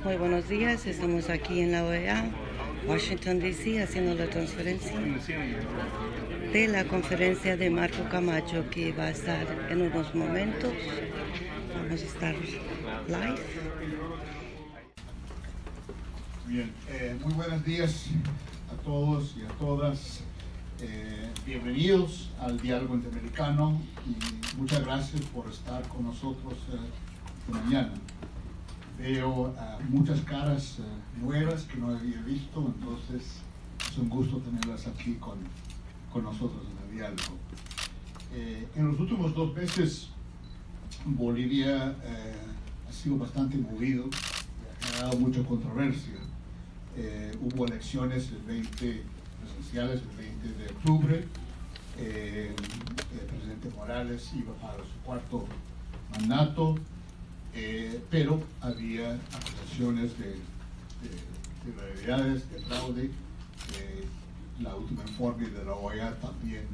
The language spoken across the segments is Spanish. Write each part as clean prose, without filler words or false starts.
Muy buenos días, estamos aquí en la OEA, Washington DC, haciendo la transferencia de la conferencia de Marco Camacho, que va a estar en unos momentos. Vamos a estar live. Bien, muy buenos días a todos y a todas. Bienvenidos al Diálogo Interamericano y muchas gracias por estar con nosotros esta mañana. Veo muchas caras nuevas que no había visto, entonces es un gusto tenerlas aquí con nosotros en el diálogo. En los últimos 2 meses Bolivia ha sido bastante movido, ha generado mucha controversia. Hubo elecciones presidenciales el 20 de octubre. El presidente Morales iba para su 4º mandato. Pero había acusaciones de irregularidades, de fraude. La última informe de la OEA también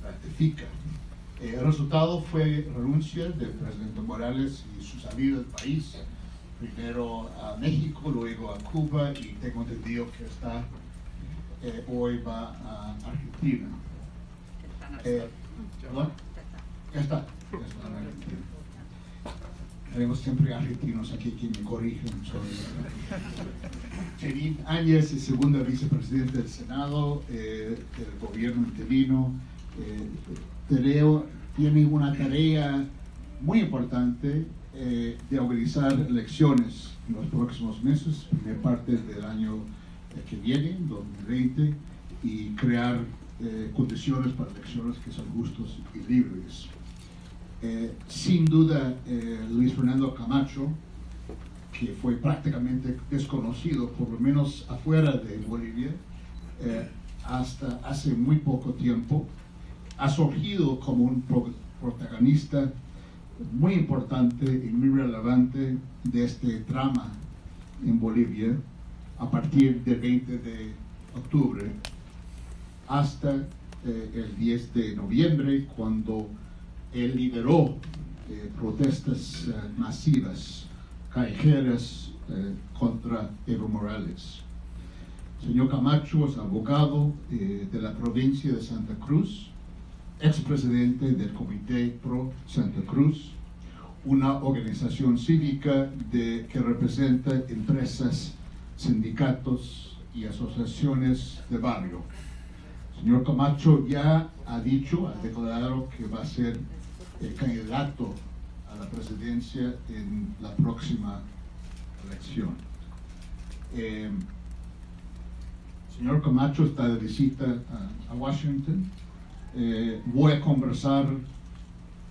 ratifica. El resultado fue renuncia del presidente Morales y su salida del país, primero a México, luego a Cuba, y tengo entendido que hoy va a Argentina. Ya está en Argentina. Tenemos siempre argentinos aquí que me corrigen sobre Janine Áñez, segunda vicepresidenta del Senado, del gobierno interino. Tiene una tarea muy importante de organizar elecciones en los próximos meses, primera parte del año que viene, 2020, y crear condiciones para elecciones que son justos y libres. Sin duda, Luis Fernando Camacho, que fue prácticamente desconocido, por lo menos afuera de Bolivia, hasta hace muy poco tiempo, ha surgido como un protagonista muy importante y muy relevante de este drama en Bolivia a partir del 20 de octubre hasta el 10 de noviembre, cuando él lideró protestas masivas, callejeras, contra Evo Morales. Señor Camacho es abogado de la provincia de Santa Cruz, expresidente del Comité Pro Santa Cruz, una organización cívica que representa empresas, sindicatos y asociaciones de barrio. Señor Camacho ya ha declarado que va a ser candidato a la presidencia en la próxima elección. Señor Camacho está de visita a Washington. Voy a conversar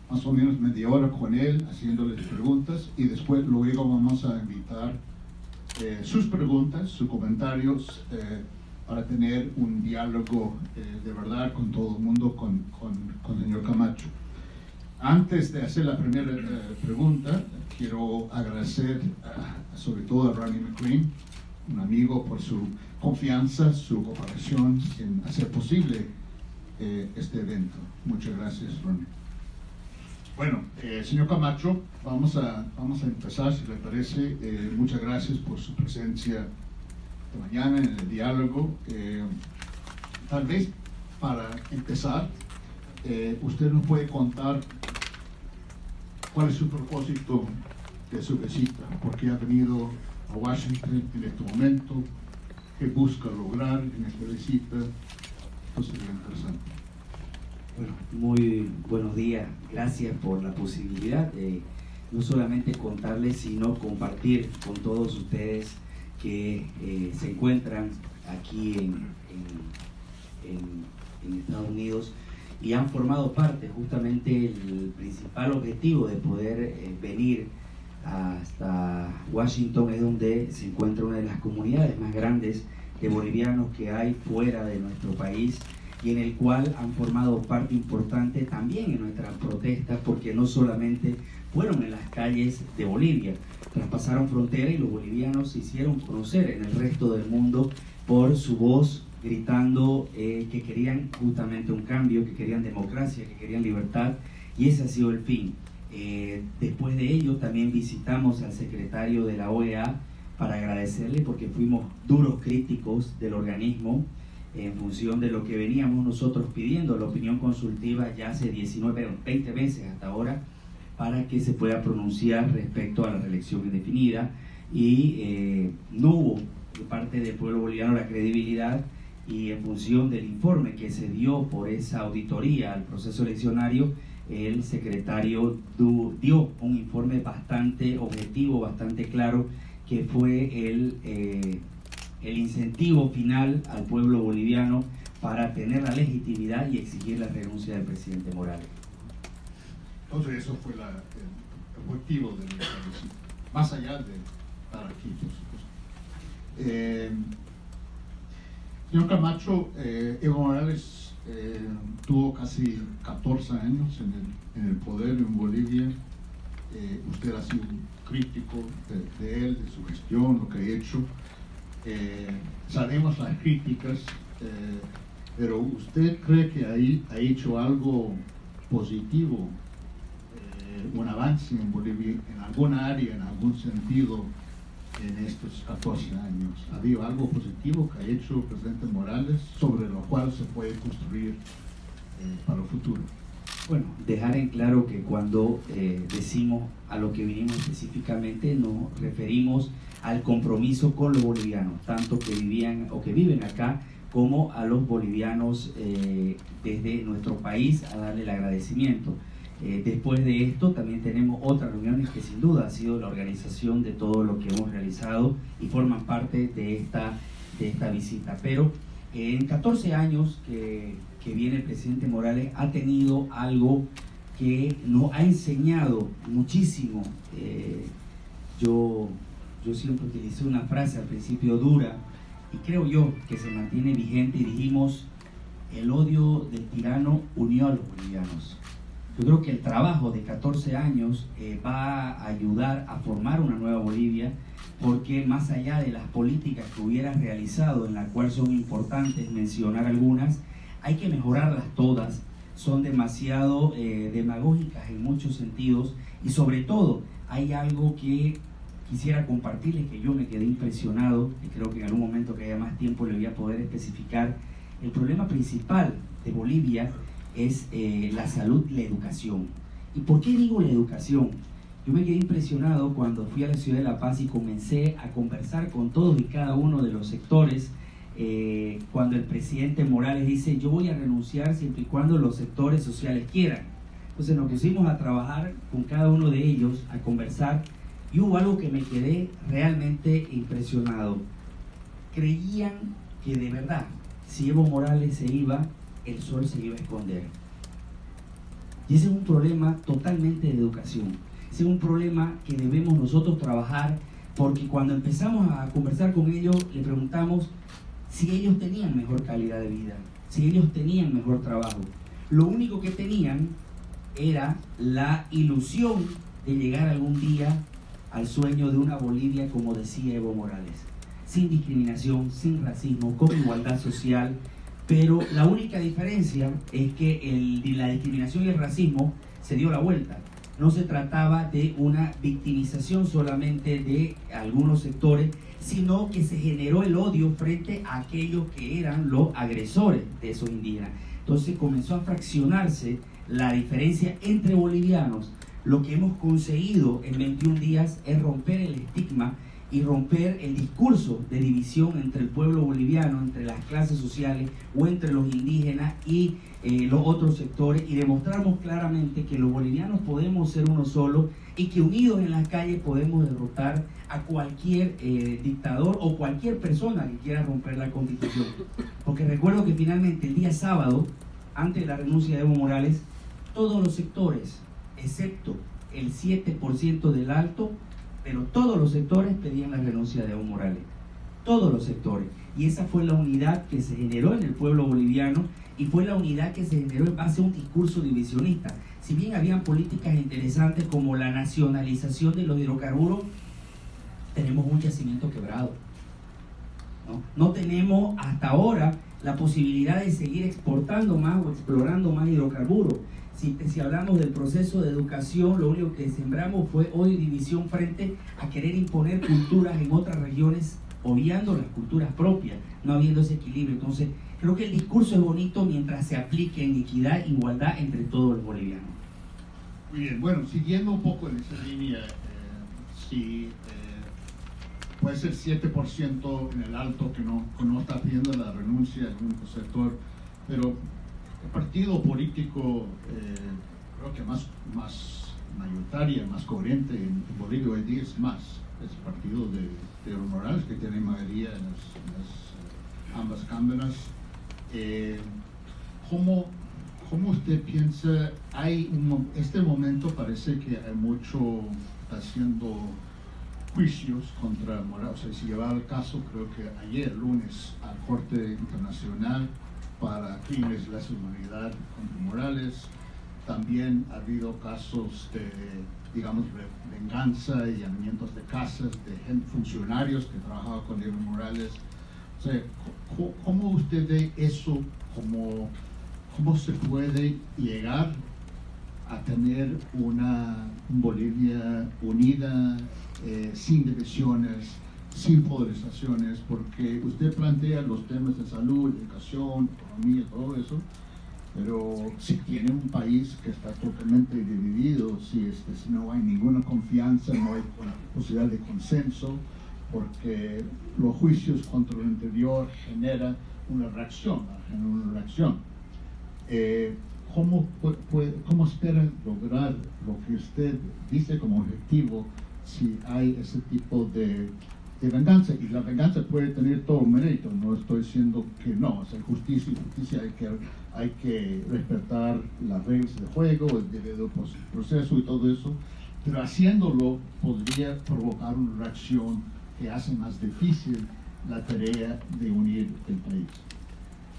más o menos media hora con él, haciéndole preguntas, y luego vamos a invitar sus preguntas, sus comentarios, para tener un diálogo de verdad con todo el mundo, con el señor Camacho. Antes de hacer la primera pregunta, quiero agradecer sobre todo a Ronnie McLean, un amigo, por su confianza, su cooperación en hacer posible este evento. Muchas gracias, Ronnie. Bueno, señor Camacho, vamos a empezar, si le parece. Muchas gracias por su presencia de mañana en el diálogo. Tal vez para empezar, usted nos puede contar cuál es su propósito de su visita, por qué ha venido a Washington en este momento, qué busca lograr en esta visita. Eso sería interesante. Bueno, muy buenos días, gracias por la posibilidad de no solamente contarles, sino compartir con todos ustedes que se encuentran aquí en Estados Unidos y han formado parte. Justamente el principal objetivo de poder venir hasta Washington es donde se encuentra una de las comunidades más grandes de bolivianos que hay fuera de nuestro país, y en el cual han formado parte importante también en nuestras protestas, porque no solamente fueron en las calles de Bolivia, traspasaron frontera y los bolivianos se hicieron conocer en el resto del mundo por su voz, gritando que querían justamente un cambio, que querían democracia, que querían libertad, y ese ha sido el fin. Después de ello también visitamos al secretario de la OEA para agradecerle porque fuimos duros críticos del organismo en función de lo que veníamos nosotros pidiendo, la opinión consultiva ya hace 20 meses hasta ahora, para que se pueda pronunciar respecto a la reelección indefinida, y no hubo de parte del pueblo boliviano la credibilidad, y en función del informe que se dio por esa auditoría al proceso eleccionario, el secretario dio un informe bastante objetivo, bastante claro, que fue el incentivo final al pueblo boliviano para tener la legitimidad y exigir la renuncia del presidente Morales. Entonces eso fue el objetivo del plebiscito, más allá de estar aquí, por supuesto. Señor Camacho, Evo Morales tuvo casi 14 años en el poder en Bolivia. Usted ha sido un crítico de él, de su gestión, lo que ha hecho. Sabemos las críticas, pero ¿usted cree que ahí ha hecho algo positivo, un avance en Bolivia, en alguna área, en algún sentido, en estos 14 años? ¿Ha habido algo positivo que ha hecho el presidente Morales sobre lo cual se puede construir para el futuro? Bueno, dejar en claro que cuando decimos a lo que vinimos específicamente, nos referimos al compromiso con los bolivianos, tanto que vivían o que viven acá, como a los bolivianos desde nuestro país, a darle el agradecimiento. Después de esto también tenemos otras reuniones que sin duda ha sido la organización de todo lo que hemos realizado y forman parte de esta visita. Pero en 14 años que viene el presidente Morales ha tenido algo que nos ha enseñado muchísimo. Yo siempre utilicé una frase al principio dura, y creo yo que se mantiene vigente, y dijimos: el odio del tirano unió a los bolivianos. Yo creo que el trabajo de 14 años va a ayudar a formar una nueva Bolivia, porque más allá de las políticas que hubieras realizado, en las cuales son importantes mencionar algunas, hay que mejorarlas todas. Son demasiado demagógicas en muchos sentidos, y sobre todo hay algo que quisiera compartirles, que yo me quedé impresionado, y creo que en algún momento que haya más tiempo le voy a poder especificar. El problema principal de Bolivia es la salud y la educación. ¿Y por qué digo la educación? Yo me quedé impresionado cuando fui a la ciudad de La Paz y comencé a conversar con todos y cada uno de los sectores, cuando el presidente Morales dice: yo voy a renunciar siempre y cuando los sectores sociales quieran. Entonces nos pusimos a trabajar con cada uno de ellos, a conversar, y hubo algo que me quedé realmente impresionado. Creían que de verdad, si Evo Morales se iba, el sol se iba a esconder. Y ese es un problema totalmente de educación. Ese es un problema que debemos nosotros trabajar, porque cuando empezamos a conversar con ellos, le preguntamos si ellos tenían mejor calidad de vida, si ellos tenían mejor trabajo. Lo único que tenían era la ilusión de llegar algún día al sueño de una Bolivia, como decía Evo Morales, sin discriminación, sin racismo, con igualdad social. Pero la única diferencia es que la discriminación y el racismo se dio la vuelta. No se trataba de una victimización solamente de algunos sectores, sino que se generó el odio frente a aquellos que eran los agresores de esos indígenas. Entonces comenzó a fraccionarse la diferencia entre bolivianos. Lo que hemos conseguido en 21 días es romper el estigma y romper el discurso de división entre el pueblo boliviano, entre las clases sociales o entre los indígenas y los otros sectores, y demostramos claramente que los bolivianos podemos ser uno solo, y que unidos en las calles podemos derrotar a cualquier dictador o cualquier persona que quiera romper la Constitución. Porque recuerdo que finalmente el día sábado, antes de la renuncia de Evo Morales, todos los sectores, excepto el 7% del Alto, pero todos los sectores pedían la renuncia de Evo Morales. Todos los sectores. Y esa fue la unidad que se generó en el pueblo boliviano, y fue la unidad que se generó en base a un discurso divisionista. Si bien habían políticas interesantes como la nacionalización de los hidrocarburos, tenemos un yacimiento quebrado. No tenemos hasta ahora la posibilidad de seguir exportando más o explorando más hidrocarburos. Si hablamos del proceso de educación, lo único que sembramos fue hoy división frente a querer imponer culturas en otras regiones, obviando las culturas propias, no habiendo ese equilibrio. Entonces, creo que el discurso es bonito mientras se aplique en equidad e igualdad entre todos los bolivianos. Muy bien, bueno, siguiendo un poco en esa línea, puede ser 7% en el alto que no está pidiendo la renuncia del único sector, pero el partido político creo que más mayoritaria, más coherente en Bolivia hoy día es el partido de Evo Morales, que tiene mayoría en ambas cámaras. ¿Cómo usted piensa? Este momento parece que hay mucho, está haciendo juicios contra Morales. O sea, si llevaba el caso, creo que ayer, lunes, a la Corte Internacional para crímenes de lesa humanidad contra Morales. También ha habido casos de, digamos, venganza y allanamientos de casas de funcionarios que trabajaban con Evo Morales. O sea, ¿cómo usted ve eso? ¿Cómo se puede llegar a tener una Bolivia unida, sin divisiones, sin polarizaciones? Porque usted plantea los temas de salud, educación, economía, todo eso, pero si tiene un país que está totalmente dividido, si no hay ninguna confianza, no hay posibilidad de consenso, porque los juicios contra el interior generan una reacción. ¿Cómo esperan lograr lo que usted dice como objetivo si hay ese tipo de venganza? Y la venganza puede tener todo mérito, no estoy diciendo que no, o sea, justicia hay que respetar las reglas de juego, el debido proceso y todo eso, pero haciéndolo podría provocar una reacción que hace más difícil la tarea de unir el país.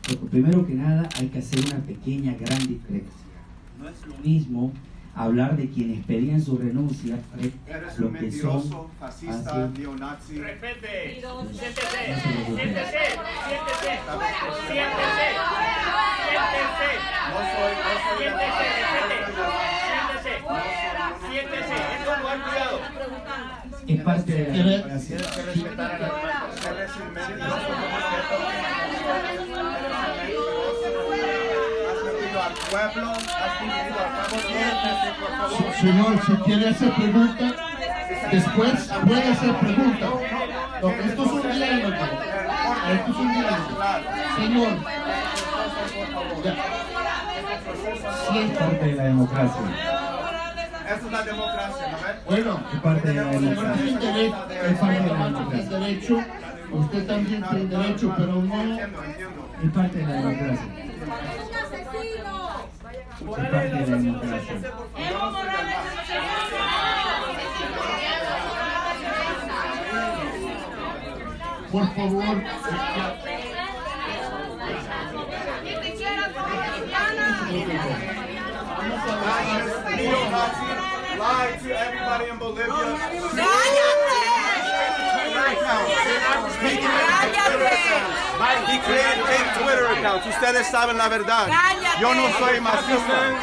Pero primero que nada hay que hacer una pequeña gran diferencia. No es lo mismo hablar de quienes pedían su renuncia Eres lo un que mentiroso, son fascista, neonazi. Respete. No se Siéntese. preocupe. Siéntese. Siéntese. No soy Siéntese. Siéntese. Es un buen cuidado. Es parte de la democracia. Tienes que respetar a las personas. Eres un mentiroso con respeto. Has mentido al pueblo, has mentido al pueblo. Siéntese, por favor. Señor, si quiere hacer pregunta, después puede hacer pregunta. No, esto es un diálogo. Esto es un diálogo. Señor, ya. Sí, es parte de la democracia. Esa es la democracia, ¿no ves? Bueno, Es parte de la democracia. es derecho, usted también tiene derecho, pero no. Entiendo. Es parte de la democracia. Es parte de la democracia. Por favor, Neo-Nazi lied to everybody in Bolivia. He created fake Twitter accounts. Ustedes saben la verdad. Yo no soy machista.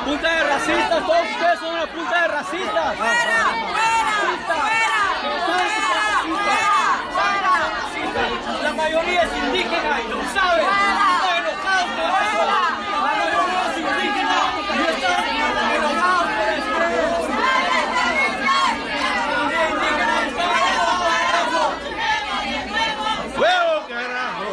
Punta de racistas, todos ustedes son una punta de racistas. La mayoría es indígena y lo saben. Están enojados por eso. La mayoría es indígena y están enojados por eso. ¡Huevo, carajo!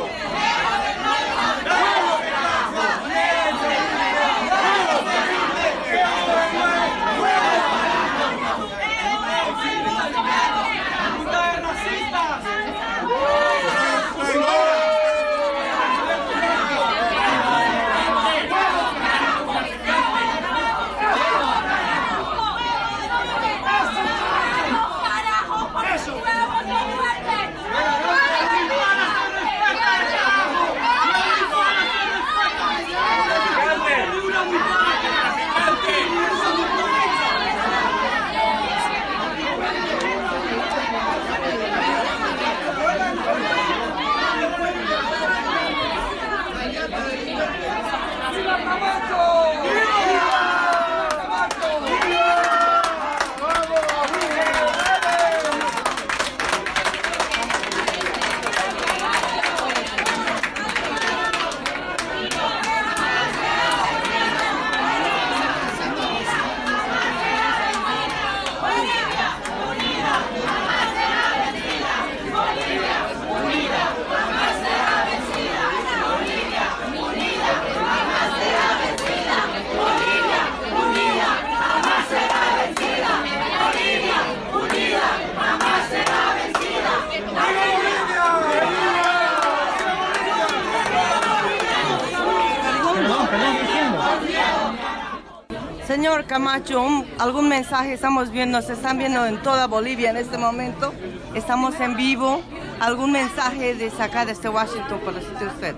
Señor Camacho, ¿algún mensaje? Estamos viendo, se están viendo en toda Bolivia en este momento. Estamos en vivo. ¿Algún mensaje de sacar desde Washington para usted?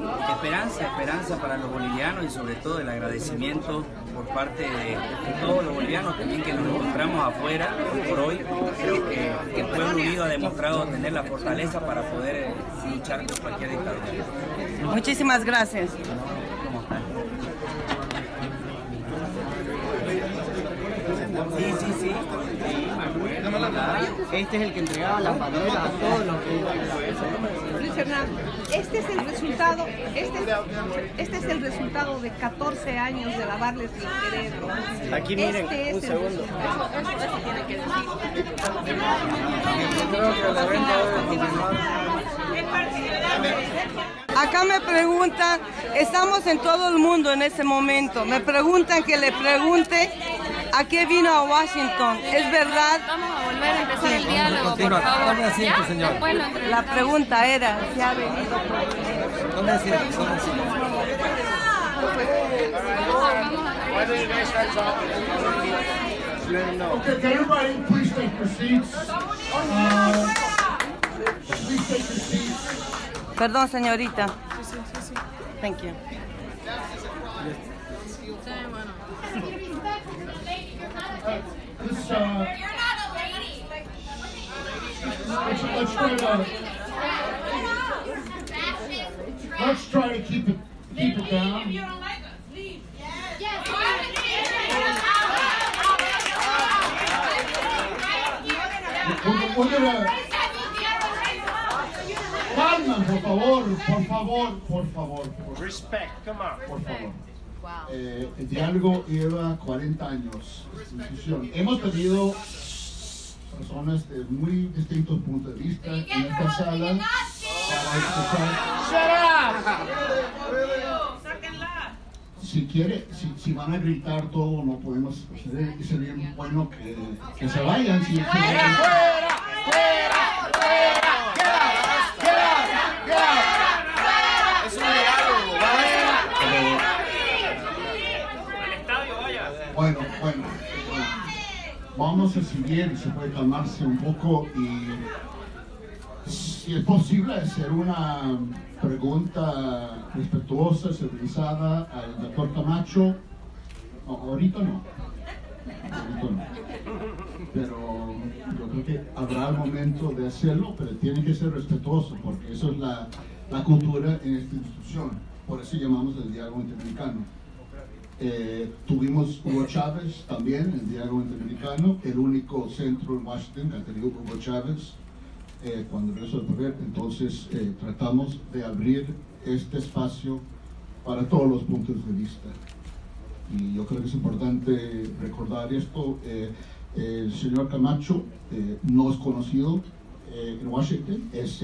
Esperanza para los bolivianos y sobre todo el agradecimiento por parte de todos los bolivianos también que nos encontramos afuera hoy por hoy. Creo que el pueblo unido ha demostrado tener la fortaleza para poder luchar con cualquier dictadura. Muchísimas gracias. Sí. Este es el que entregaba las banderas a todos los que... Luis Hernán, este es el resultado de 14 años de lavarles el cerebro. Aquí miren, un segundo. Eso tiene que decir. Yo creo que la venta debe continuar. Acá me preguntan, estamos en todo el mundo en este momento, me preguntan que le pregunte a qué vino a Washington, ¿es verdad? Vamos a volver a empezar el diálogo, por favor. asiento, señor. La pregunta era si ha venido. ¿Dónde asiento? Okay, can everybody please take your seats? Please take your seats. Perdón, señorita. Thank you. Let's try to keep it down. We're gonna... por favor, por favor, por favor. Respect, come on. Por favor. El diálogo lleva 40 años. Hemos tenido personas de muy distintos puntos de vista en esta sala para escuchar. Si quiere, si van a gritar todo, no podemos proceder. Y sería bueno que se vayan. Si Es un diálogo, Bueno, vamos a seguir y se puede calmarse un poco y si es posible hacer una pregunta respetuosa, civilizada al doctor Camacho. No, ahorita no. Pero yo creo que habrá el momento de hacerlo, pero tiene que ser respetuoso porque eso es la cultura en esta institución. Por eso llamamos el diálogo interamericano. Tuvimos Hugo Chávez también en el diálogo interamericano, el único centro en Washington que ha tenido Hugo Chávez cuando regresó al poder. Entonces tratamos de abrir este espacio para todos los puntos de vista. Y yo creo que es importante recordar esto. El señor Camacho no es conocido en Washington, es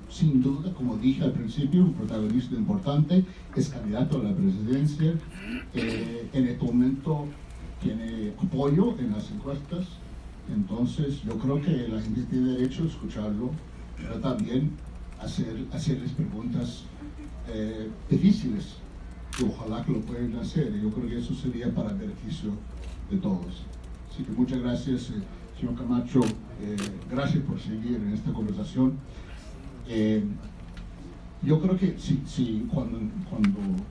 sin duda, como dije al principio, un protagonista importante, es candidato a la presidencia, en este momento tiene apoyo en las encuestas, entonces yo creo que la gente tiene derecho a escucharlo, pero también hacerles preguntas difíciles, que ojalá que lo puedan hacer, y yo creo que eso sería para el beneficio de todos. Así que muchas gracias, señor Camacho, gracias por seguir en esta conversación. Yo creo que cuando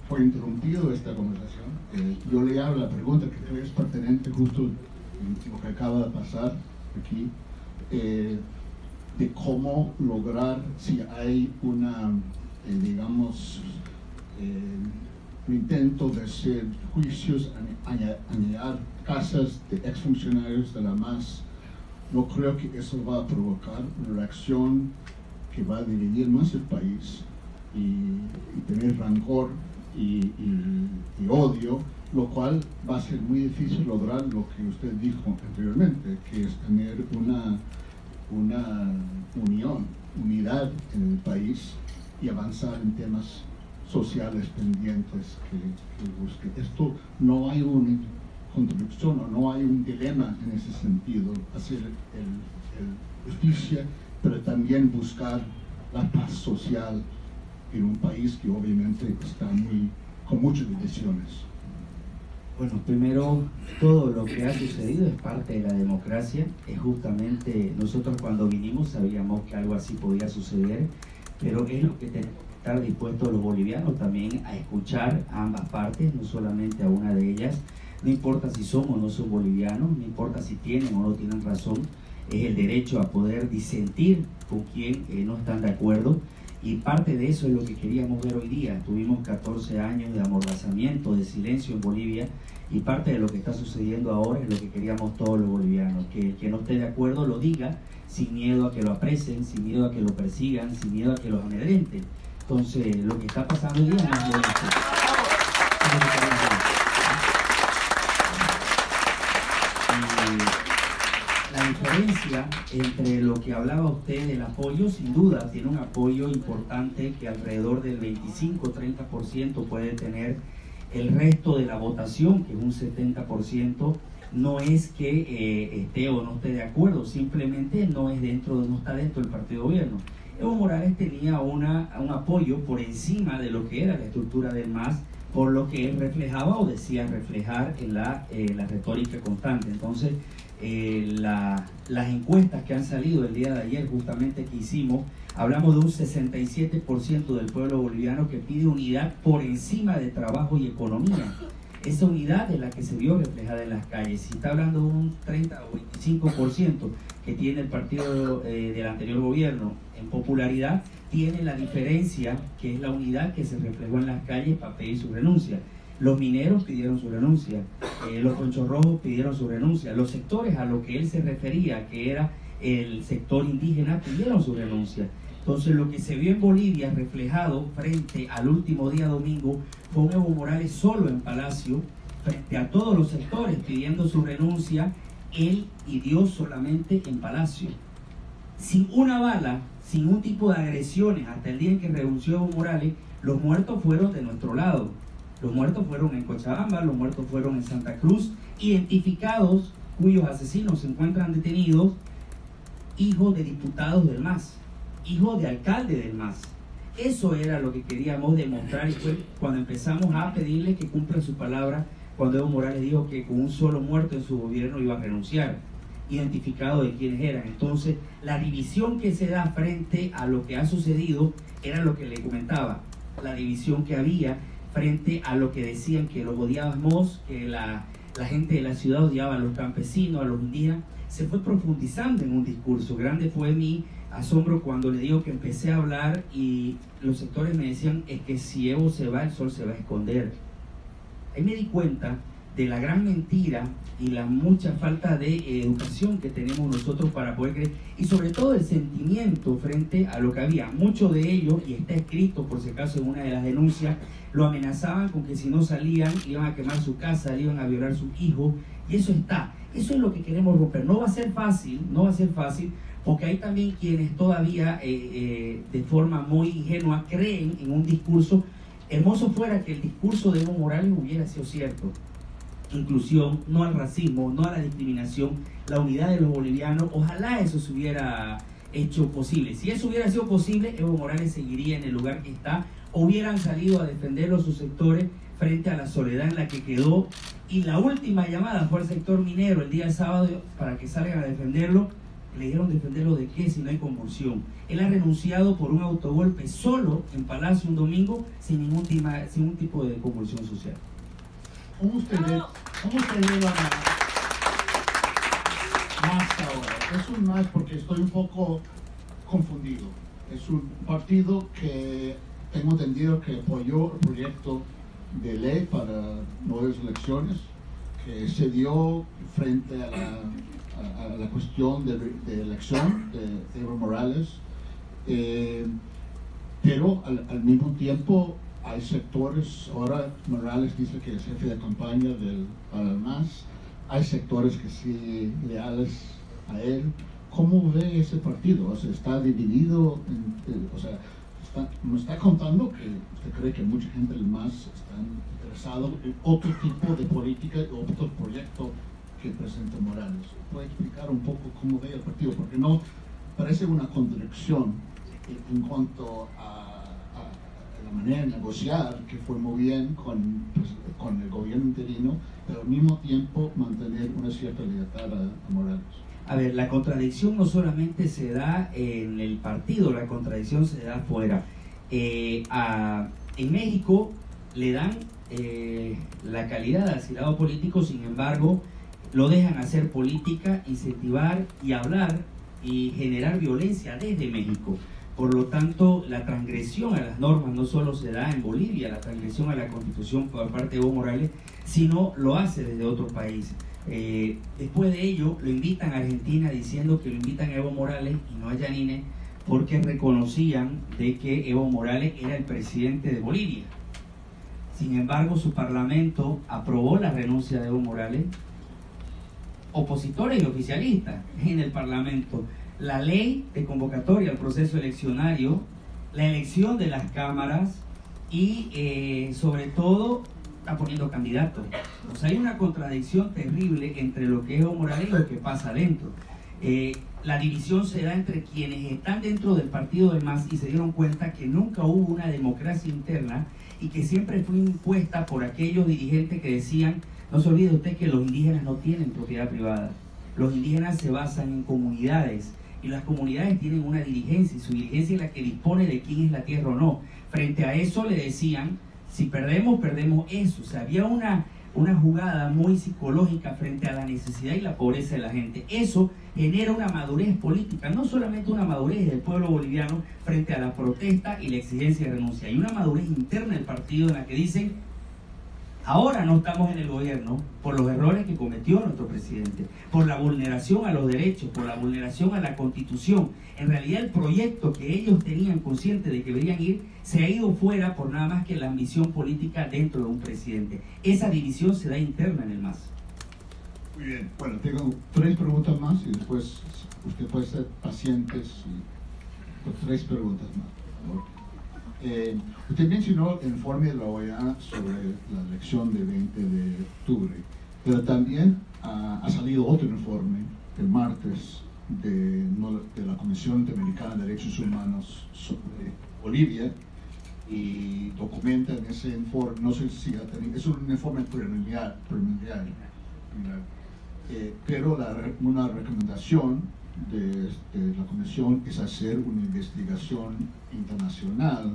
fue interrumpido esta conversación, yo le hago la pregunta que creo que es pertinente justo en lo que acaba de pasar aquí, de cómo lograr, si hay una, digamos, un intento de hacer juicios, añadir casas de exfuncionarios de la MAS. No creo que eso va a provocar una reacción que va a dividir más el país y tener rancor y odio, lo cual va a ser muy difícil lograr lo que usted dijo anteriormente, que es tener una unidad en el país y avanzar en temas sociales pendientes que busque. Esto no hay una contradicción o no hay un dilema en ese sentido, hacer justicia, pero también buscar la paz social en un país que obviamente está con muchas divisiones. Bueno, primero, todo lo que ha sucedido es parte de la democracia. Es justamente, nosotros cuando vinimos sabíamos que algo así podía suceder, pero es lo que tenemos que estar dispuestos los bolivianos también a escuchar a ambas partes, no solamente a una de ellas. No importa si somos o no son bolivianos, no importa si tienen o no tienen razón, es el derecho a poder disentir con quien no están de acuerdo. Y parte de eso es lo que queríamos ver hoy día. Tuvimos 14 años de amordazamiento, de silencio en Bolivia, y parte de lo que está sucediendo ahora es lo que queríamos todos los bolivianos, que el que no esté de acuerdo lo diga sin miedo a que lo apresen, sin miedo a que lo persigan, sin miedo a que los amedrenten. Entonces, lo que está pasando hoy día no es bueno. La diferencia entre lo que hablaba usted del apoyo, sin duda tiene un apoyo importante que alrededor del 25-30% puede tener. El resto de la votación, que es un 70%, no es que esté o no esté de acuerdo, simplemente no está dentro del partido de gobierno. Evo Morales tenía un apoyo por encima de lo que era la estructura del MAS, por lo que él reflejaba o decía reflejar en la retórica constante. Entonces, las encuestas que han salido el día de ayer, justamente que hicimos, hablamos de un 67% del pueblo boliviano que pide unidad por encima de trabajo y economía. Esa unidad es la que se vio reflejada en las calles. Si está hablando de un 30 o 25% que tiene el partido del anterior gobierno en popularidad, tiene la diferencia que es la unidad que se reflejó en las calles para pedir su renuncia. Los mineros pidieron su renuncia, los ponchos rojos pidieron su renuncia, los sectores a los que él se refería, que era el sector indígena, pidieron su renuncia. Entonces lo que se vio en Bolivia reflejado frente al último día domingo fue un Evo Morales solo en Palacio, frente a todos los sectores pidiendo su renuncia, él y Dios solamente en Palacio. Sin una bala, sin un tipo de agresiones, hasta el día en que renunció Evo Morales, los muertos fueron de nuestro lado. Los muertos fueron en Cochabamba, los muertos fueron en Santa Cruz, identificados, cuyos asesinos se encuentran detenidos, hijos de diputados del MAS, hijos de alcalde del MAS. Eso era lo que queríamos demostrar, y fue cuando empezamos a pedirle que cumpla su palabra, cuando Evo Morales dijo que con un solo muerto en su gobierno iba a renunciar, identificado de quiénes eran. Entonces, la división que se da frente a lo que ha sucedido era lo que le comentaba, la división que había frente a lo que decían que los odiábamos, que la gente de la ciudad odiaba a los campesinos, a los indígenas. Se fue profundizando en un discurso. Grande fue mi asombro cuando le digo que empecé a hablar y los sectores me decían, es que si Evo se va, el sol se va a esconder. Ahí me di cuenta de la gran mentira y la mucha falta de educación que tenemos nosotros para poder creer, y sobre todo el sentimiento frente a lo que había. Muchos de ellos, y está escrito por si acaso en una de las denuncias, lo amenazaban con que si no salían iban a quemar su casa, le iban a violar a sus hijos, y eso está. Eso es lo que queremos romper. No va a ser fácil, no va a ser fácil, porque hay también quienes todavía de forma muy ingenua creen en un discurso. Hermoso fuera que el discurso de Evo Morales hubiera sido cierto. Inclusión, no al racismo, no a la discriminación, la unidad de los bolivianos. Ojalá eso se hubiera hecho posible. Si eso hubiera sido posible, Evo Morales seguiría en el lugar que está. Hubieran salido a defenderlo sus sectores frente a la soledad en la que quedó. Y la última llamada fue al sector minero el día sábado para que salgan a defenderlo. Le dijeron defenderlo de qué si no hay convulsión. Él ha renunciado por un autogolpe solo en Palacio un domingo sin ningún tipo de convulsión social. ¿Cómo usted ve más ahora? Es un más porque estoy un poco confundido. Es un partido que tengo entendido que apoyó el proyecto de ley para nuevas elecciones, que se dio frente a la cuestión de elección de Evo Morales, pero al mismo tiempo hay sectores, ahora Morales dice que es jefe de campaña del MAS, hay sectores que sí leales a él. ¿Cómo ve ese partido? O sea, ¿está dividido? Me está contando que usted cree que mucha gente del MAS está interesado en otro tipo de política y otro proyecto que presenta Morales. ¿Puede explicar un poco cómo ve el partido? Porque no parece una contradicción en cuanto a la manera de negociar, que fue muy bien con el gobierno interino, pero al mismo tiempo mantener una cierta lealtad a Morales. A ver, la contradicción no solamente se da en el partido, la contradicción se da afuera. En México le dan la calidad de asilado político, sin embargo, lo dejan hacer política, incentivar y hablar y generar violencia desde México. Por lo tanto, la transgresión a las normas no solo se da en Bolivia, la transgresión a la Constitución por parte de Evo Morales, sino lo hace desde otro país. Después de ello, lo invitan a Argentina diciendo que lo invitan a Evo Morales y no a Yanine, porque reconocían de que Evo Morales era el presidente de Bolivia. Sin embargo, su parlamento aprobó la renuncia de Evo Morales. Opositores y oficialistas en el parlamento, la ley de convocatoria al proceso eleccionario, la elección de las cámaras y sobre todo está poniendo candidatos. O sea, hay una contradicción terrible entre lo que es Evo Morales y lo que pasa adentro. La división se da entre quienes están dentro del partido del MAS y se dieron cuenta que nunca hubo una democracia interna y que siempre fue impuesta por aquellos dirigentes que decían: no se olvide usted que los indígenas no tienen propiedad privada. Los indígenas se basan en comunidades y las comunidades tienen una dirigencia y su dirigencia es la que dispone de quién es la tierra o no. Frente a eso le decían: si perdemos, perdemos eso. O sea, había una jugada muy psicológica frente a la necesidad y la pobreza de la gente. Eso genera una madurez política, no solamente una madurez del pueblo boliviano frente a la protesta y la exigencia de renuncia. Hay una madurez interna del partido en la que dicen: Ahora no estamos en el gobierno por los errores que cometió nuestro presidente, por la vulneración a los derechos, por la vulneración a la Constitución. En realidad el proyecto que ellos tenían consciente de que deberían ir se ha ido fuera por nada más que la ambición política dentro de un presidente. Esa división se da interna en el MAS. Muy bien, bueno, tengo 3 preguntas más y después usted puede ser paciente con 3 preguntas más, por favor. Usted mencionó el informe de la OEA sobre la elección del 20 de octubre, pero también ha salido otro informe el martes de la Comisión Interamericana de Derechos Humanos sobre Bolivia, y documenta en ese informe, no sé si es un informe preliminar, pero una recomendación de la Comisión es hacer una investigación internacional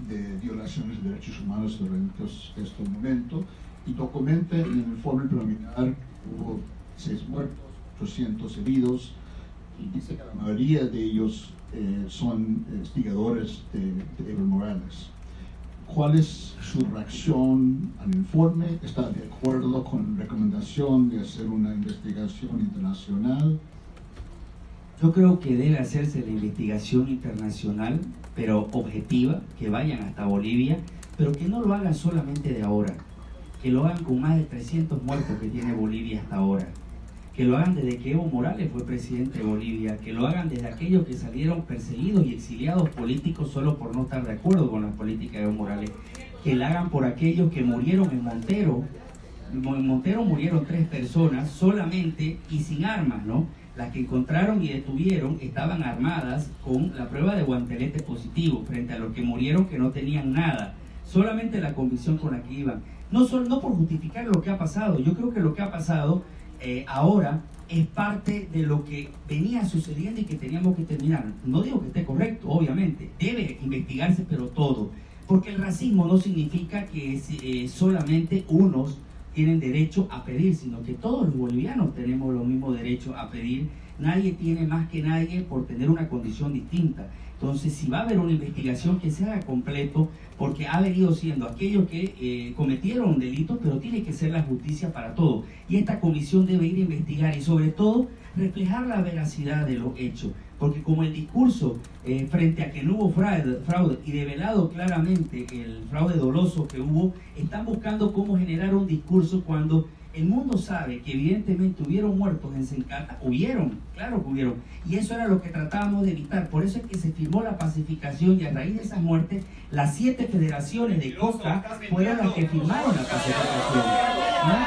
de violaciones de derechos humanos durante este momento, y documenta en el informe preliminar hubo 6 muertos, 800 heridos, y dice que la mayoría de ellos son instigadores de Evo Morales. ¿Cuál es su reacción al informe? ¿Está de acuerdo con la recomendación de hacer una investigación internacional? Yo creo que debe hacerse la investigación internacional, pero objetiva, que vayan hasta Bolivia, pero que no lo hagan solamente de ahora, que lo hagan con más de 300 muertos que tiene Bolivia hasta ahora, que lo hagan desde que Evo Morales fue presidente de Bolivia, que lo hagan desde aquellos que salieron perseguidos y exiliados políticos solo por no estar de acuerdo con la política de Evo Morales, que lo hagan por aquellos que murieron en Montero. En Montero murieron 3 personas solamente y sin armas, ¿no? Las que encontraron y detuvieron estaban armadas con la prueba de guantelete positivo, frente a los que murieron que no tenían nada, solamente la convicción con la que iban. No por justificar lo que ha pasado, yo creo que lo que ha pasado ahora es parte de lo que venía sucediendo y que teníamos que terminar. No digo que esté correcto, obviamente, debe investigarse, pero todo, porque el racismo no significa que solamente unos tienen derecho a pedir, sino que todos los bolivianos tenemos los mismos derechos a pedir. Nadie tiene más que nadie por tener una condición distinta. Entonces, si va a haber una investigación, que se haga completo, porque ha venido siendo aquellos que cometieron delitos, pero tiene que ser la justicia para todo. Y esta comisión debe ir a investigar y, sobre todo, reflejar la veracidad de los hechos. Porque como el discurso frente a que no hubo fraude y develado claramente el fraude doloso que hubo, están buscando cómo generar un discurso cuando el mundo sabe que evidentemente hubieron muertos en Sencata, claro que hubieron, y eso era lo que tratábamos de evitar. Por eso es que se firmó la pacificación, y a raíz de esas muertes, las 7 federaciones de Coca fueron las que firmaron la pacificación, ¿no?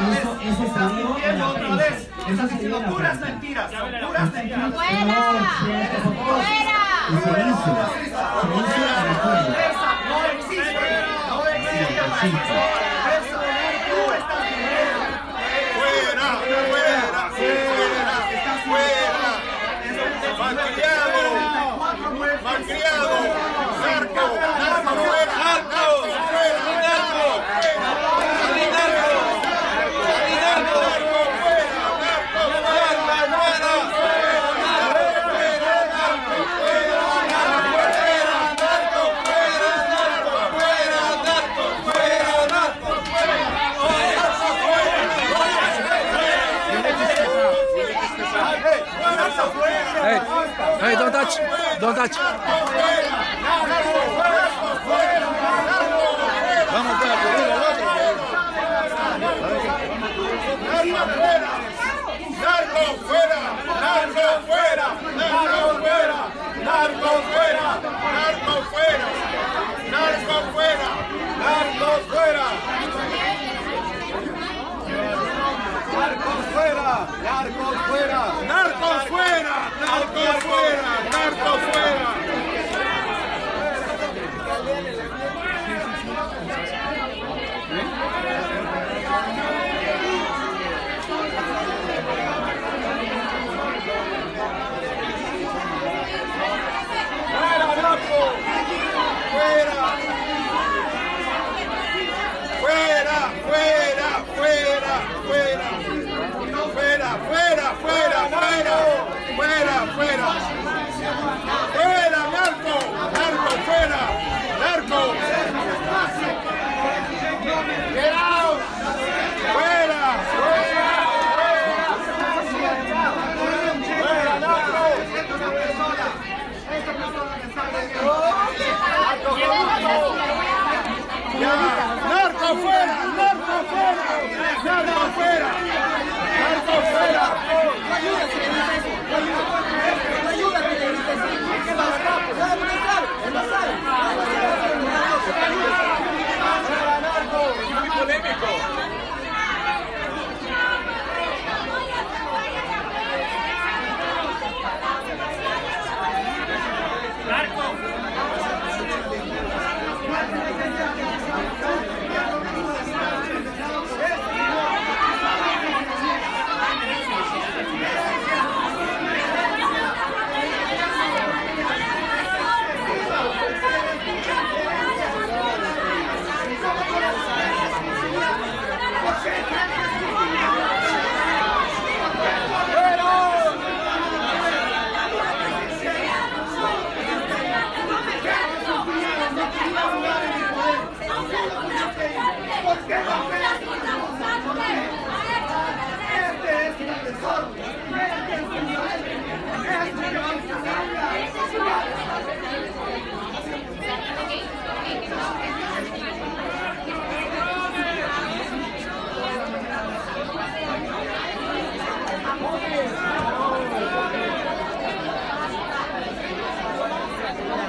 Eso se dio en la prensa. Eso se dio en la puras prensa. mentiras, puras mentiras. ¡Fuera! Y se hizo el acuerdo. No existe. Malcriado, narco, fuera, Hey, don't touch. Don't touch. Vamos a cubrir al otro. Narco fuera, narco fuera, narco fuera, narco fuera, narco fuera, narco fuera, narco fuera. Narcos fuera, narcos fuera, narcos fuera, narcos fuera, narcos fuera. Fuera, narco, fuera, fuera, fuera, fuera, fuera. Fuera, fuera, fuera, fuera, fuera, fuera, fuera,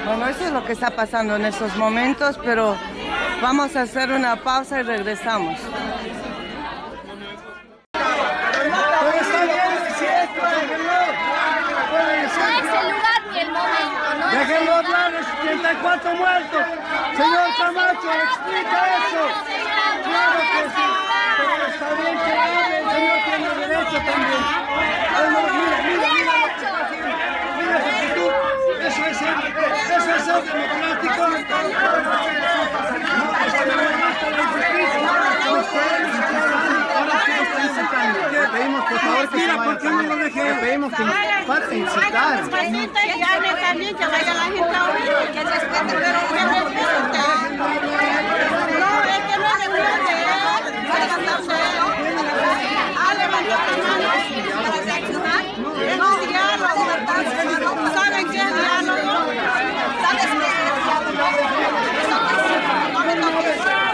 Bueno, eso es lo que está pasando en estos momentos, pero vamos a hacer una pausa y regresamos. Déjenlo hablar, 74 muertos. Señor Camacho, explica eso. Claro que sí. Pero está bien que hable, el señor tiene derecho también. Mira lo que está haciendo. Mira esa actitud. Eso es ser democrático. Le pedimos por favor que se vaya. Le pedimos que pare de incitar. También que vaya la gente a oír, que respete, pero que respete. No, es que no es de él, para levantarse a levantar las manos para reaccionar. No, diálogo. ¿Saben qué es diálogo? ¿Sabes qué es diálogo? No me toques estúpido.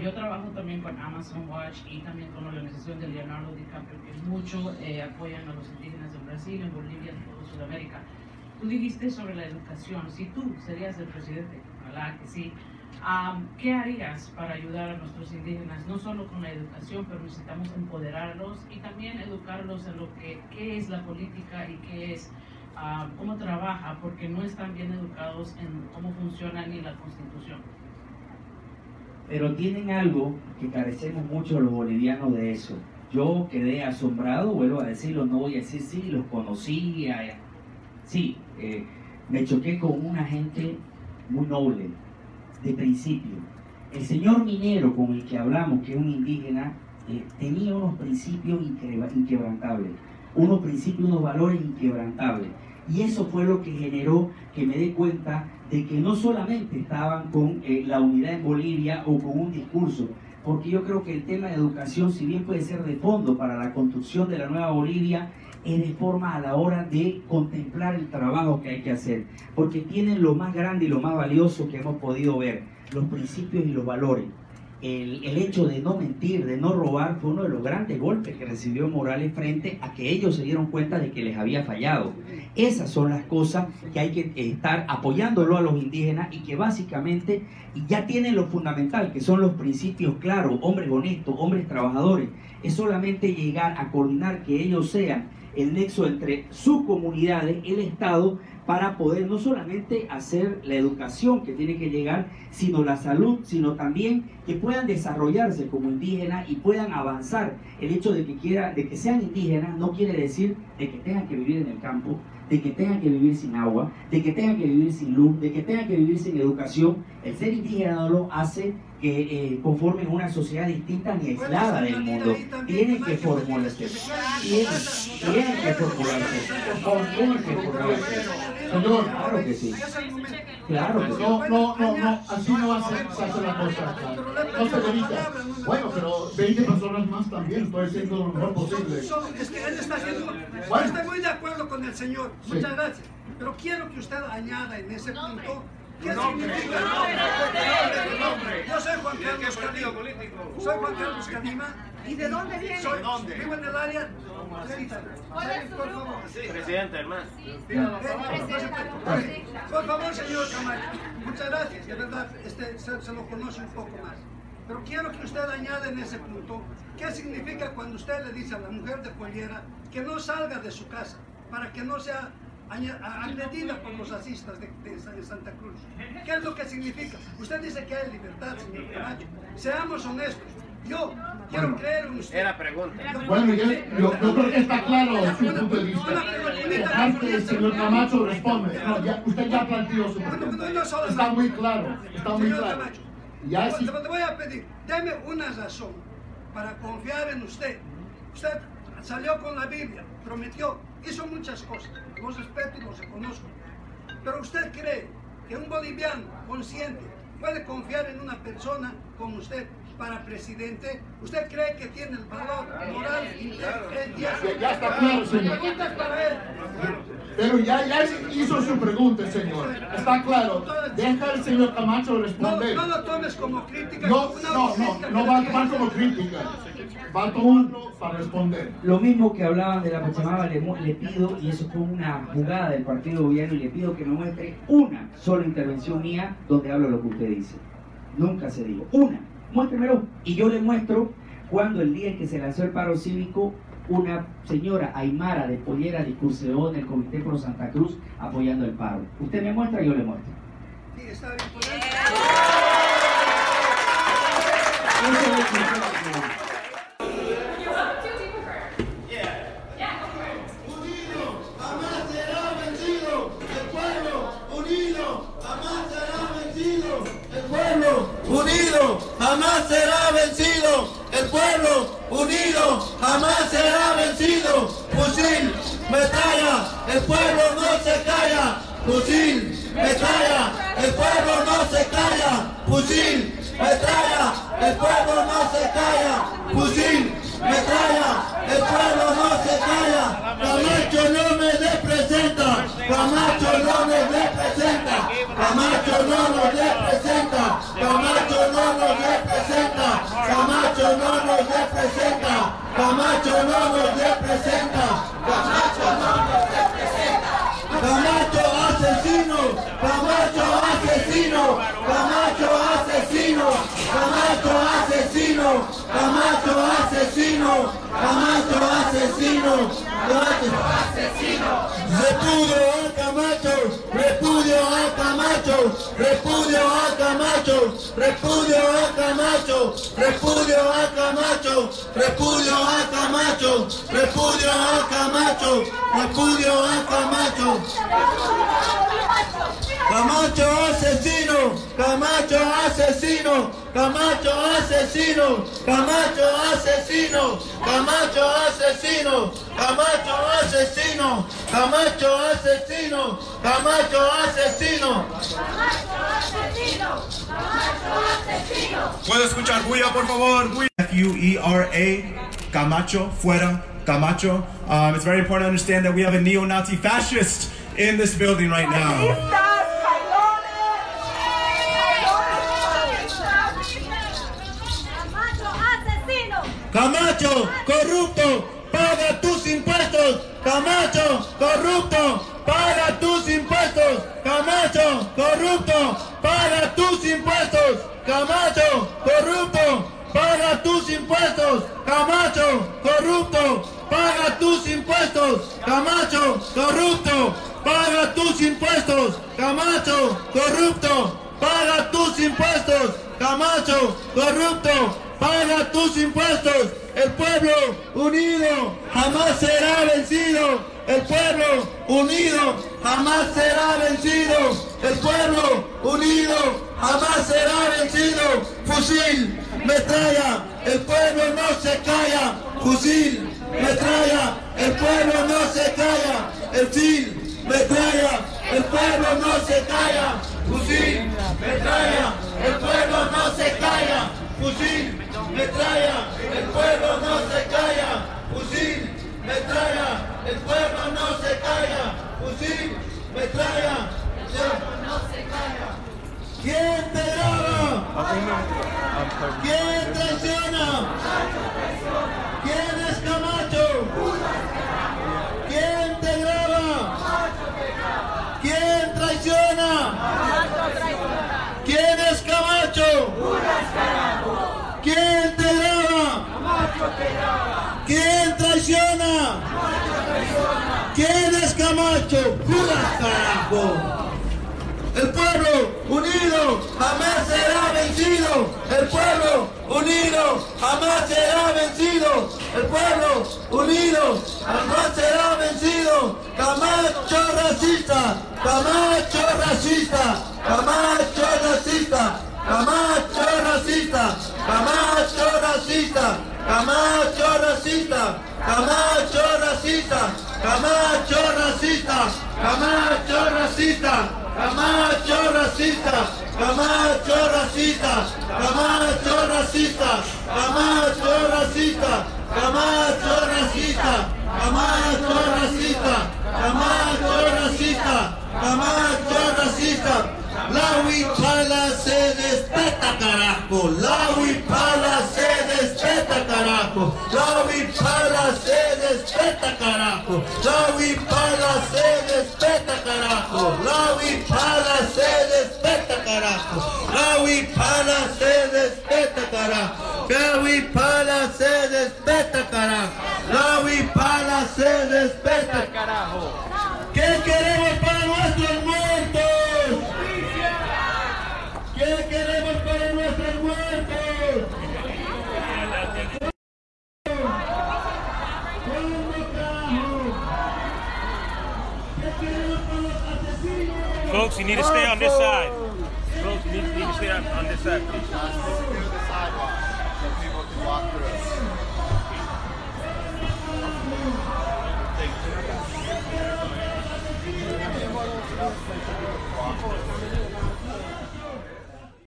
Yo trabajo también con Amazon Watch y también con la organización de Leonardo DiCaprio, que mucho apoyan a los indígenas en Brasil, en Bolivia, en toda Sudamérica. Tú dijiste sobre la educación. Si tú serías el presidente, ojalá que sí, ¿qué harías para ayudar a nuestros indígenas? No solo con la educación, pero necesitamos empoderarlos y también educarlos en lo que qué es la política y qué es cómo trabaja, porque no están bien educados en cómo funciona ni la Constitución. Pero tienen algo que carecemos mucho los bolivianos de eso. Yo quedé asombrado, vuelvo a decirlo, no voy a decir sí, los conocía. Sí, me choqué con una gente muy noble, de principio. El señor minero con el que hablamos, que es un indígena, tenía unos principios inquebrantables, unos principios, unos valores inquebrantables. Y eso fue lo que generó que me dé cuenta de que no solamente estaban con la unidad en Bolivia o con un discurso, porque yo creo que el tema de educación, si bien puede ser de fondo para la construcción de la nueva Bolivia, es de forma a la hora de contemplar el trabajo que hay que hacer, porque tienen lo más grande y lo más valioso que hemos podido ver, los principios y los valores. El hecho de no mentir, de no robar, fue uno de los grandes golpes que recibió Morales frente a que ellos se dieron cuenta de que les había fallado. Esas son las cosas que hay que estar apoyándolo a los indígenas y que básicamente ya tienen lo fundamental, que son los principios claros, hombres honestos, hombres trabajadores. Es solamente llegar a coordinar que ellos sean el nexo entre sus comunidades, el Estado, para poder no solamente hacer la educación que tiene que llegar, sino la salud, sino también que puedan desarrollarse como indígenas y puedan avanzar. El hecho de que sean indígenas no quiere decir de que tengan que vivir en el campo, de que tengan que vivir sin agua, de que tengan que vivir sin luz, de que tengan que vivir sin educación. El ser indígena no lo hace que conformen una sociedad distinta ni aislada del mundo. Tienen que formularse. Tienen que formularse. Señor, claro que sí. Claro que sí. No, así no se hace la cosa. No, señorita. Bueno, pero 20 personas más también, estoy haciendo lo mejor posible. Es que él está haciendo... Bueno. Estoy muy de acuerdo con el señor. Muchas gracias. Pero quiero que usted añada en ese punto... ¿Qué significa? Yo soy Juan Carlos Cadima. Soy Juan Carlos Cadima. ¿Y de dónde viene? Vivo en el área. ¿Cuál es su grupo? Presidente, hermano. Por favor, señor Camacho. Muchas gracias. De verdad, se lo conoce un poco más. Pero quiero que usted añade en ese punto qué significa cuando usted le dice a la mujer de Pollera que no salga de su casa para que no sea agredida por los racistas de Santa Cruz. ¿Qué es lo que significa? Usted dice que hay libertad, señor Camacho. Seamos honestos. Yo quiero creer en usted. Era pregunta. Bueno, yo creo que está claro su punto de vista. Dejar que el señor Camacho responde. No, usted ya planteó su pregunta. Está muy claro. Está muy Señor claro. Camacho, Ya te voy a pedir, deme una razón para confiar en usted. Usted salió con la Biblia, prometió, hizo muchas cosas, los respeto y los reconozco. Pero usted cree que un boliviano consciente puede confiar en una persona como usted para presidente. ¿Usted cree que tiene el valor moral? Ya está claro, señor. Preguntas para él. Pero ya hizo su pregunta, señor. Está claro. Deja al señor Camacho responder. No lo tomes como crítica. No va a tomar como crítica. Va a tomarlo para responder. Lo mismo que hablaban de la Pachamama, le pido, y eso fue una jugada del partido gobierno, y le pido que me muestre una sola intervención mía donde hablo lo que usted dice. Nunca se dijo. Una. Muéstremelo. Y yo le muestro cuando el día en que se lanzó el paro cívico, una señora Aymara de Pollera discurseó en el Comité Pro Santa Cruz apoyando el paro. Usted me muestra, yo le muestro. Sí, está bien. Unido jamás será vencido, el pueblo unido jamás será vencido. Fusil, metralla, el pueblo no se calla. Fusil, metralla, el pueblo no se calla. Fusil, metralla, el pueblo no se calla. Fusil, metralla, el pueblo no se calla. Camacho no me representa, Camacho no me representa, Camacho no nos representa, Camacho no nos representa, Camacho no nos representa, Camacho no nos representa, Camacho no nos representa. Camacho asesino, Camacho asesino, Camacho asesino, Camacho asesino, Camacho asesino, Camacho asesino, Camacho asesino. Repudio a Camacho, repudio a Camacho, repudio a Camacho, repudio a Camacho, repudio a Camacho, repudio a Camacho, repudio a Camacho, repudio a Camacho. Camacho asesino, Camacho asesino, Camacho asesino, Camacho asesino, Camacho asesino, Camacho asesino, Camacho asesino, Camacho asesino. ¿Puedo escuchar bulla, por favor? F-U-E-R-A, Camacho, fuera, Camacho. It's very important to understand that we have a neo-Nazi fascist in this building right now. Camacho, corrupto, paga tus impuestos. Camacho, corrupto, paga tus impuestos. Camacho, corrupto, paga tus impuestos. Camacho, corrupto, paga tus impuestos. Camacho, corrupto, paga tus impuestos. Camacho, corrupto, paga tus impuestos. Camacho, corrupto, paga tus impuestos. Camacho, corrupto, paga tus impuestos. El pueblo unido jamás será vencido. El pueblo unido jamás será vencido. El pueblo unido jamás será vencido. Fusil, metralla, el pueblo no se calla. Fusil, metralla, el pueblo no se calla. El fusil, metralla, el pueblo no se calla. Fusil, metralla, el pueblo no se calla. Fusil, metralla, el pueblo no se calla. Fusil, metralla, el pueblo no se calla. Fusil, metralla, el pueblo no se calla. ¿Quién te graba? ¿Quién traiciona? ¿Quién es Camacho? ¿Quién te graba? ¿Quién traiciona? ¿Quién es Camacho? ¿Quién te graba? ¿Quién traiciona? ¿Quién es Camacho? ¡Juras, carajo! El pueblo unido jamás será vencido. El pueblo unido jamás será vencido. El pueblo unido jamás será vencido. Camacho racista, Camacho racista, Camacho racista, Camacho racista, Camacho racista, Camacho racista, Camacho racista, Camacho racista, Camacho racista, Camacho racista, Camacho racista, Camacho racista, Camacho racista, Camacho racista, Camacho racista, Camacho racista, Camacho racista. La huipala se despeta, carajo. La huipala se despeta, carajo. La huipala se despeta, carajo. La huipala se despeta, carajo. La huipala se despeta, carajo. La huipala se despeta, carajo. La huipala se despeta, carajo. La huipala se despeta, carajo. ¿Qué queremos para nuestros muertos? ¿Qué queremos para nuestros muertos? Folks, you need to stay on this side. Folks, you need to stay on this side, please. Clear the sidewalk so people can walk through. Thank you.